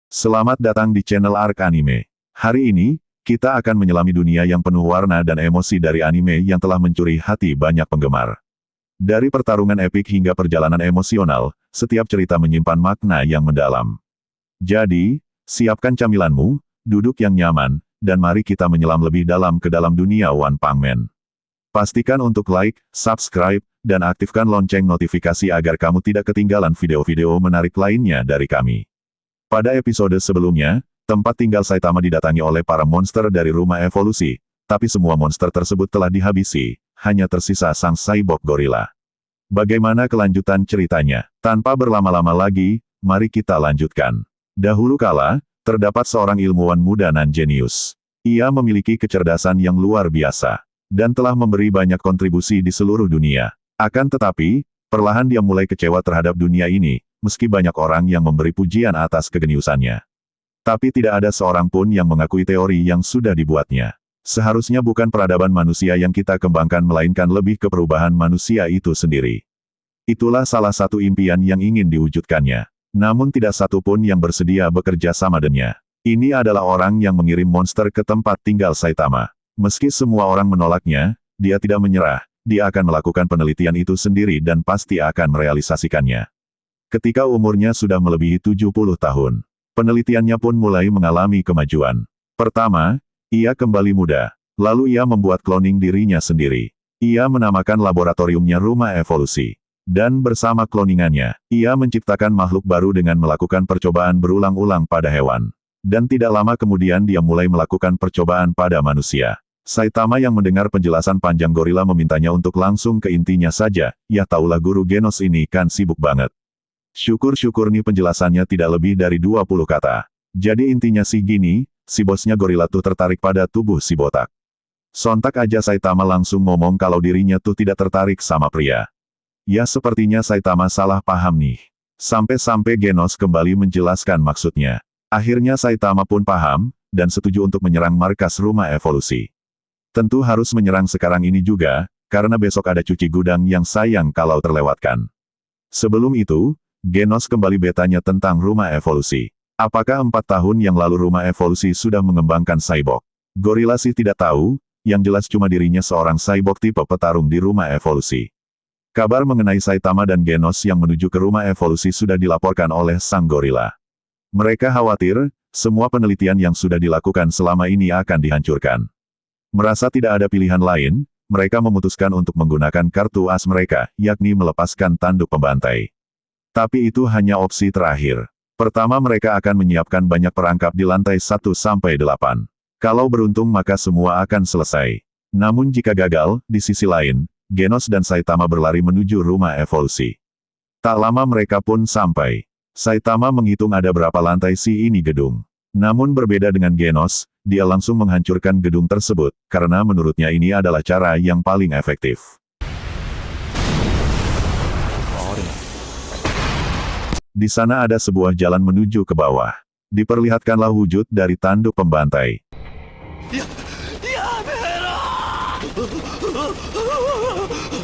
Selamat datang di channel Arc Anime. Hari ini, kita akan menyelami dunia yang penuh warna dan emosi dari anime yang telah mencuri hati banyak penggemar. Dari pertarungan epik hingga perjalanan emosional, setiap cerita menyimpan makna yang mendalam. Jadi, siapkan camilanmu, duduk yang nyaman, dan mari kita menyelam lebih dalam ke dalam dunia One Punch Man. Pastikan untuk like, subscribe, dan aktifkan lonceng notifikasi agar kamu tidak ketinggalan video-video menarik lainnya dari kami. Pada episode sebelumnya, tempat tinggal Saitama didatangi oleh para monster dari rumah evolusi, tapi semua monster tersebut telah dihabisi, hanya tersisa sang cyborg gorila. Bagaimana kelanjutan ceritanya? Tanpa berlama-lama lagi, mari kita lanjutkan. Dahulu kala, terdapat seorang ilmuwan muda nan jenius. Ia memiliki kecerdasan yang luar biasa, dan telah memberi banyak kontribusi di seluruh dunia. Akan tetapi, perlahan dia mulai kecewa terhadap dunia ini, meski banyak orang yang memberi pujian atas kegeniusannya. Tapi tidak ada seorang pun yang mengakui teori yang sudah dibuatnya. Seharusnya bukan peradaban manusia yang kita kembangkan melainkan lebih ke perubahan manusia itu sendiri. Itulah salah satu impian yang ingin diwujudkannya. Namun tidak satu pun yang bersedia bekerja sama dengannya. Ini adalah orang yang mengirim monster ke tempat tinggal Saitama. Meski semua orang menolaknya, dia tidak menyerah. Dia akan melakukan penelitian itu sendiri dan pasti akan merealisasikannya. Ketika umurnya sudah melebihi 70 tahun, penelitiannya pun mulai mengalami kemajuan. Pertama, ia kembali muda. Lalu ia membuat kloning dirinya sendiri. Ia menamakan laboratoriumnya Rumah Evolusi. Dan bersama kloningannya, ia menciptakan makhluk baru dengan melakukan percobaan berulang-ulang pada hewan. Dan tidak lama kemudian dia mulai melakukan percobaan pada manusia. Saitama yang mendengar penjelasan panjang gorila memintanya untuk langsung ke intinya saja, ya taulah guru Genos ini kan sibuk banget. Syukur-syukur nih penjelasannya tidak lebih dari 20 kata. Jadi intinya sih gini, si bosnya gorila tuh tertarik pada tubuh si botak. Sontak aja Saitama langsung ngomong kalau dirinya tuh tidak tertarik sama pria. Ya sepertinya Saitama salah paham nih. Sampai-sampai Genos kembali menjelaskan maksudnya. Akhirnya Saitama pun paham, dan setuju untuk menyerang markas Rumah Evolusi. Tentu harus menyerang sekarang ini juga, karena besok ada cuci gudang yang sayang kalau terlewatkan. Sebelum itu, Genos kembali bertanya tentang Rumah Evolusi. Apakah 4 tahun yang lalu Rumah Evolusi sudah mengembangkan cyborg? Gorila sih tidak tahu, yang jelas cuma dirinya seorang cyborg tipe petarung di Rumah Evolusi. Kabar mengenai Saitama dan Genos yang menuju ke Rumah Evolusi sudah dilaporkan oleh sang gorila. Mereka khawatir, semua penelitian yang sudah dilakukan selama ini akan dihancurkan. Merasa tidak ada pilihan lain, mereka memutuskan untuk menggunakan kartu as mereka, yakni melepaskan tanduk pembantai. Tapi itu hanya opsi terakhir. Pertama mereka akan menyiapkan banyak perangkap di lantai 1-8. Kalau beruntung maka semua akan selesai. Namun jika gagal, di sisi lain, Genos dan Saitama berlari menuju Rumah Evolusi. Tak lama mereka pun sampai. Saitama menghitung ada berapa lantai si ini gedung. Namun berbeda dengan Genos, dia langsung menghancurkan gedung tersebut, karena menurutnya ini adalah cara yang paling efektif. Di sana ada sebuah jalan menuju ke bawah. Diperlihatkanlah wujud dari tanduk pembantai.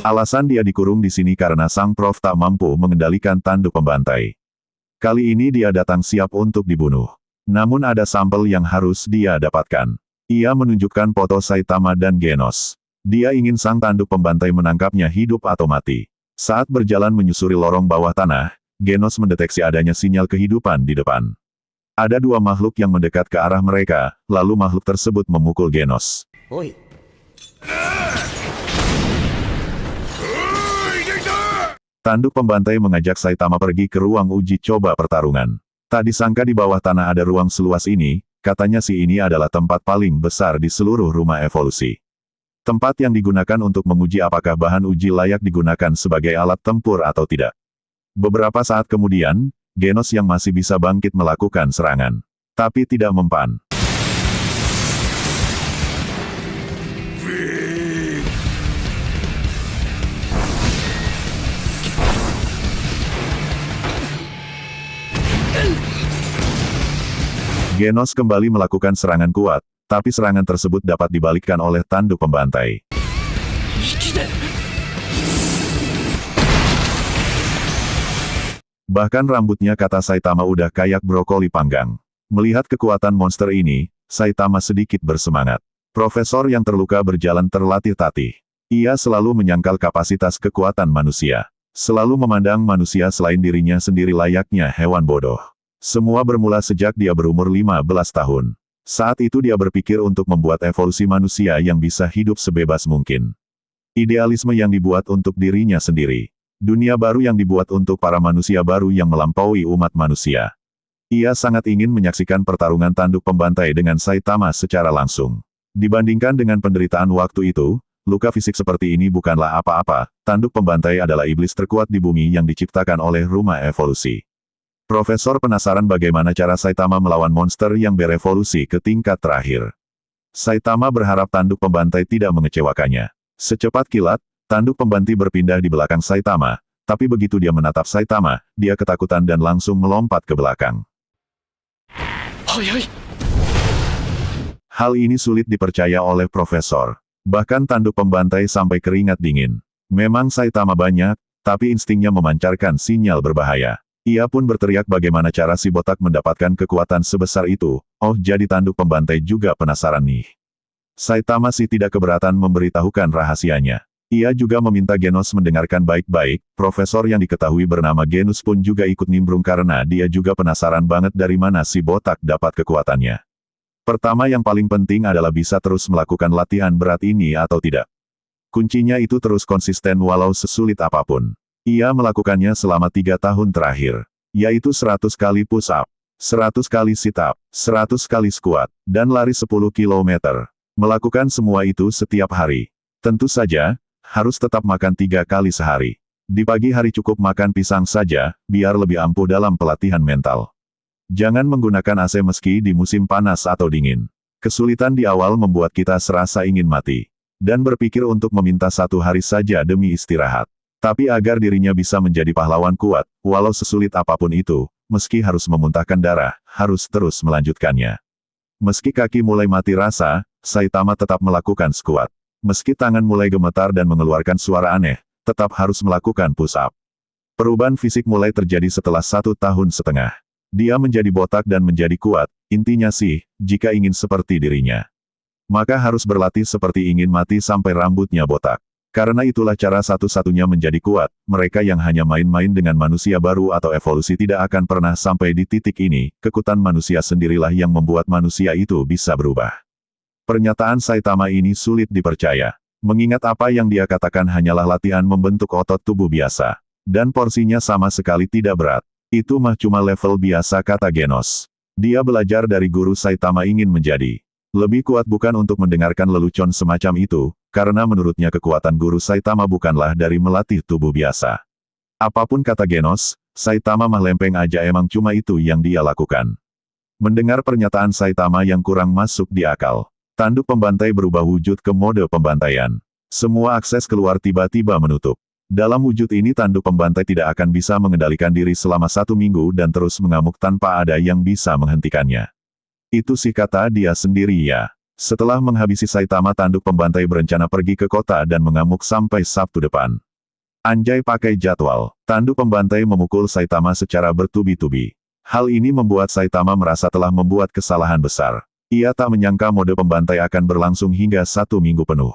Alasan dia dikurung di sini karena sang prof tak mampu mengendalikan tanduk pembantai. Kali ini dia datang siap untuk dibunuh. Namun ada sampel yang harus dia dapatkan. Ia menunjukkan foto Saitama dan Genos. Dia ingin sang tanduk pembantai menangkapnya hidup atau mati. Saat berjalan menyusuri lorong bawah tanah, Genos mendeteksi adanya sinyal kehidupan di depan. Ada dua makhluk yang mendekat ke arah mereka, lalu makhluk tersebut memukul Genos. Oi. Tanduk pembantai mengajak Saitama pergi ke ruang uji coba pertarungan. Tak disangka di bawah tanah ada ruang seluas ini, katanya si ini adalah tempat paling besar di seluruh Rumah Evolusi. Tempat yang digunakan untuk menguji apakah bahan uji layak digunakan sebagai alat tempur atau tidak. Beberapa saat kemudian, Genos yang masih bisa bangkit melakukan serangan. Tapi tidak mempan. Genos kembali melakukan serangan kuat, tapi serangan tersebut dapat dibalikkan oleh tanduk pembantai. Bahkan rambutnya kata Saitama udah kayak brokoli panggang. Melihat kekuatan monster ini, Saitama sedikit bersemangat. Profesor yang terluka berjalan terlatih-tatih. Ia selalu menyangkal kapasitas kekuatan manusia. Selalu memandang manusia selain dirinya sendiri layaknya hewan bodoh. Semua bermula sejak dia berumur 15 tahun. Saat itu dia berpikir untuk membuat evolusi manusia yang bisa hidup sebebas mungkin. Idealisme yang dibuat untuk dirinya sendiri. Dunia baru yang dibuat untuk para manusia baru yang melampaui umat manusia. Ia sangat ingin menyaksikan pertarungan tanduk pembantai dengan Saitama secara langsung. Dibandingkan dengan penderitaan waktu itu, luka fisik seperti ini bukanlah apa-apa. Tanduk pembantai adalah iblis terkuat di bumi yang diciptakan oleh rumah evolusi. Profesor penasaran bagaimana cara Saitama melawan monster yang berevolusi ke tingkat terakhir. Saitama berharap tanduk pembantai tidak mengecewakannya. Secepat kilat, tanduk pembantai berpindah di belakang Saitama, tapi begitu dia menatap Saitama, dia ketakutan dan langsung melompat ke belakang. Hal ini sulit dipercaya oleh Profesor. Bahkan tanduk pembantai sampai keringat dingin. Memang Saitama banyak, tapi instingnya memancarkan sinyal berbahaya. Ia pun berteriak bagaimana cara si botak mendapatkan kekuatan sebesar itu. Oh, jadi tanduk pembantai juga penasaran nih. Saitama sih tidak keberatan memberitahukan rahasianya. Ia juga meminta Genos mendengarkan baik-baik. Profesor yang diketahui bernama Genus pun juga ikut nimbrung karena dia juga penasaran banget dari mana si botak dapat kekuatannya. Pertama yang paling penting adalah bisa terus melakukan latihan berat ini atau tidak. Kuncinya itu terus konsisten walau sesulit apapun. Ia melakukannya selama 3 tahun terakhir. Yaitu 100 kali push up, 100 kali sit up, 100 kali squat, dan lari 10 km. Melakukan semua itu setiap hari. Tentu saja, harus tetap makan 3 kali sehari. Di pagi hari cukup makan pisang saja, biar lebih ampuh dalam pelatihan mental. Jangan menggunakan AC meski di musim panas atau dingin. Kesulitan di awal membuat kita serasa ingin mati. Dan berpikir untuk meminta 1 hari saja demi istirahat. Tapi agar dirinya bisa menjadi pahlawan kuat, walau sesulit apapun itu, meski harus memuntahkan darah, harus terus melanjutkannya. Meski kaki mulai mati rasa, Saitama tetap melakukan squat. Meski tangan mulai gemetar dan mengeluarkan suara aneh, tetap harus melakukan push up. Perubahan fisik mulai terjadi setelah 1,5 tahun. Dia menjadi botak dan menjadi kuat, intinya sih, jika ingin seperti dirinya. Maka harus berlatih seperti ingin mati sampai rambutnya botak. Karena itulah cara satu-satunya menjadi kuat, mereka yang hanya main-main dengan manusia baru atau evolusi tidak akan pernah sampai di titik ini, kekuatan manusia sendirilah yang membuat manusia itu bisa berubah. Pernyataan Saitama ini sulit dipercaya. Mengingat apa yang dia katakan hanyalah latihan membentuk otot tubuh biasa. Dan porsinya sama sekali tidak berat. Itu mah cuma level biasa, kata Genos. Dia belajar dari guru Saitama ingin menjadi lebih kuat bukan untuk mendengarkan lelucon semacam itu, karena menurutnya kekuatan guru Saitama bukanlah dari melatih tubuh biasa. Apapun kata Genos, Saitama mah lempeng aja, emang cuma itu yang dia lakukan. Mendengar pernyataan Saitama yang kurang masuk di akal, tanduk pembantai berubah wujud ke mode pembantaian. Semua akses keluar tiba-tiba menutup. Dalam wujud ini tanduk pembantai tidak akan bisa mengendalikan diri selama 1 minggu dan terus mengamuk tanpa ada yang bisa menghentikannya. Itu sih kata dia sendiri ya. Setelah menghabisi Saitama, tanduk pembantai berencana pergi ke kota dan mengamuk sampai Sabtu depan. Anjay pakai jadwal. Tanduk pembantai memukul Saitama secara bertubi-tubi. Hal ini membuat Saitama merasa telah membuat kesalahan besar. Ia tak menyangka mode pembantai akan berlangsung hingga 1 minggu penuh.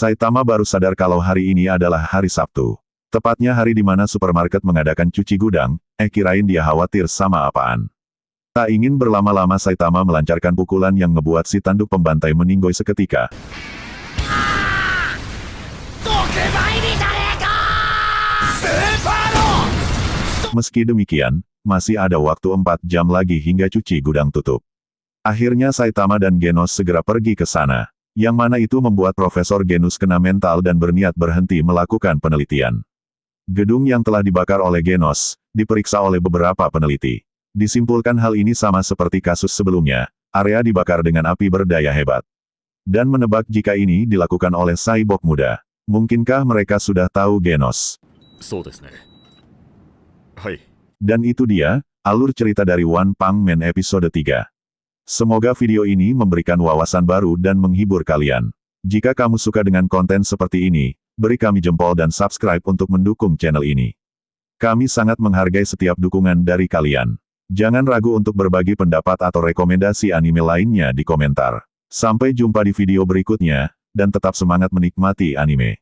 Saitama baru sadar kalau hari ini adalah hari Sabtu. Tepatnya hari di mana supermarket mengadakan cuci gudang, kirain dia khawatir sama apaan. Tak ingin berlama-lama Saitama melancarkan pukulan yang ngebuat si tanduk pembantai meninggoy seketika. Meski demikian, masih ada waktu 4 jam lagi hingga cuci gudang tutup. Akhirnya Saitama dan Genos segera pergi ke sana. Yang mana itu membuat Profesor Genus kena mental dan berniat berhenti melakukan penelitian. Gedung yang telah dibakar oleh Genos, diperiksa oleh beberapa peneliti. Disimpulkan hal ini sama seperti kasus sebelumnya, area dibakar dengan api berdaya hebat. Dan menebak jika ini dilakukan oleh cyborg muda. Mungkinkah mereka sudah tahu Genos? Dan itu dia, alur cerita dari One Punch Man episode 3. Semoga video ini memberikan wawasan baru dan menghibur kalian. Jika kamu suka dengan konten seperti ini, beri kami jempol dan subscribe untuk mendukung channel ini. Kami sangat menghargai setiap dukungan dari kalian. Jangan ragu untuk berbagi pendapat atau rekomendasi anime lainnya di komentar. Sampai jumpa di video berikutnya, dan tetap semangat menikmati anime.